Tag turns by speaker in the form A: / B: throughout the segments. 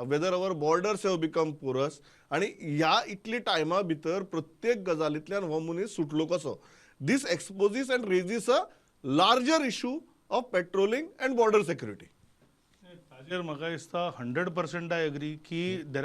A: Weather our borders have become porous आणि ह्या इतली टायमा भितर प्रत्येक गजालींतल्यान हो मनीस सुटलो कसो. This exposes and raises a larger issue of patrolling and border security.
B: ताजेर म्हाका दिसता 100% आय एग्री की there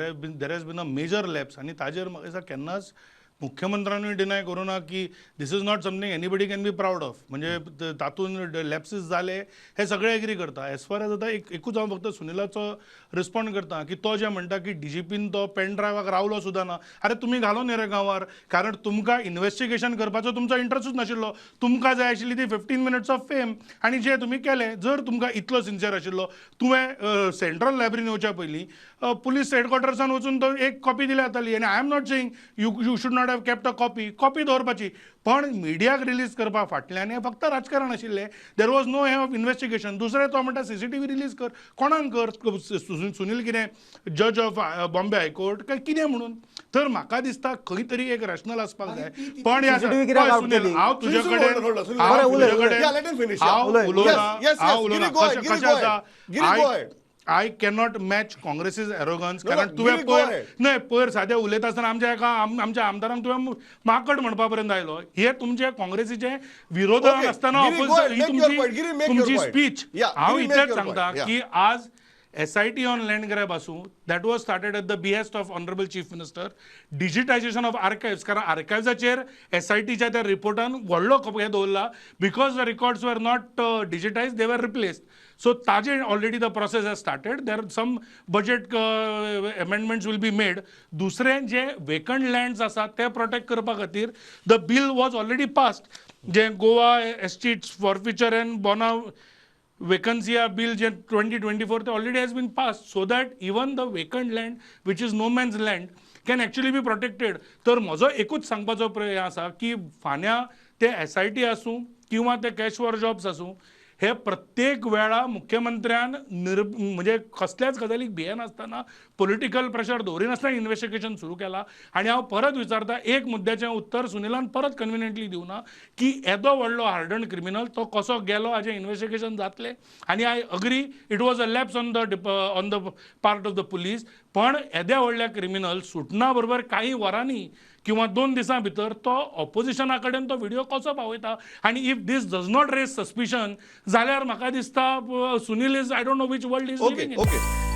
B: has been a major lapse आनी ताजेर म्हाका दिसता केन्नाच मुख्यमंत्र्यांनी डिनाय करूं ना की this is not something anybody can be proud of. म्हणजे तातूंत लॅप्सीस जाले हे सगळे एग्री करता. एज फार एज आतां एकूच हांव फक्त सुनिलाचो रिस्पॉन्ड करता की तो जे म्हणटा की डीजीपीन तो पेन ड्रायवाक रावलो सुद्दां ना. अरे तुमी घालो न्ही रे गांवार, कारण तुमकां इन्व्हेस्टिगेशन करपाचो तुमचो इंट्रस्टूच नाशिल्लो. तुमकां जाय आशिल्ली ती 15 मिनिट्स ऑफ फेम आनी जे तुमी केले. जर तुमकां इतलो सिन्सियर आशिल्लो तुवें सेंट्रल लायब्ररीन येवच्या पयलीं पुलीस हेडक्वॉर्टर्सान वचून तो एक कॉपी दिली जाताली. आनी I am not saying you should not have kept a copy दवरपाची, पण मिडियाक रिलीज करपा फाटल्यान हें फक्त राजकारण आशिल्लें. देर वॉज नो हे ऑफ इन्व्हेस्टिगेशन. दुसरें तो म्हणटा सीसीटीव्ही रिलीज कर. कोणाक कर? सुनील कितें जज ऑफ बॉम्बे हायकोर्ट काय कितें म्हणून? तर म्हाका दिसता खंय तरी एक रॅशनल आसपाक जाय. पण सुनील हांव तुजे कडेन उलोवना कशें आसा. I cannot match Congress's arrogance. कारण तुवें पयर सादें उलयता आसतना आमच्या आमदारांक तुवें माकड म्हणपा पर्यंत आयलो. हे तुमचे काँग्रेसीचे विरोधक आसतना तुमची स्पीच. हांव इतलेंच सांगता की आज SIT ऑन लँड ग्रॅब आसूं, that was started at the behest of honourable chief minister. Digitisation of archives, कारण आर्कायव्साचेर SITच्या त्या रिपोर्टान व्हडलो हे दवरला. Because the records were not digitise, they were replaced. So ताजे already the process has started. There some budget amendments will be made. दुसरें जे वेकंट लँड्स आसा ते प्रोटेक्ट करपा खातीर the bill was already passed. जे गोवा एस्टेट्स फॉरफिचर एंड बोना वेकन्सिया bill जे 2024 ते already has been pass, so that even the vacant land which is no man's land can actually be protected. तर म्हजो एकूच सांगपाचो प्रयत्न आसा की फाल्यां ते SIT आसूं किंवा ते कॅश फॉर जॉब्स आसूं, हे प्रत्येक वेळा मुख्यमंत्र्यान म्हणजे कसल्याच गजालीक भियेनासतना पॉलिटिकल प्रेशर दवरिनासतना इन्व्हेस्टिगेशन सुरू केला. आणि हांव परत विचारता, एक मुद्द्याचें उत्तर सुनिलान परत कन्विनियंटली दिवना की येदो व्हडलो हार्डन क्रिमिनल तो कसो गेलो हाजें इन्व्हेस्टिगेशन जातलें. आनी I agree it was a lapse on the part of the police. पण येद्या व्हडल्या क्रिमिनल सुटना बरोबर काही वरांनी किंवा 2 दिसां भितर तो ऑपोजिशना कडेन तो व्हिडिओ कसो पावयता. आनी if this does not raise suspicion जाल्यार म्हाका दिसता Sunil is I don't know which world is living in.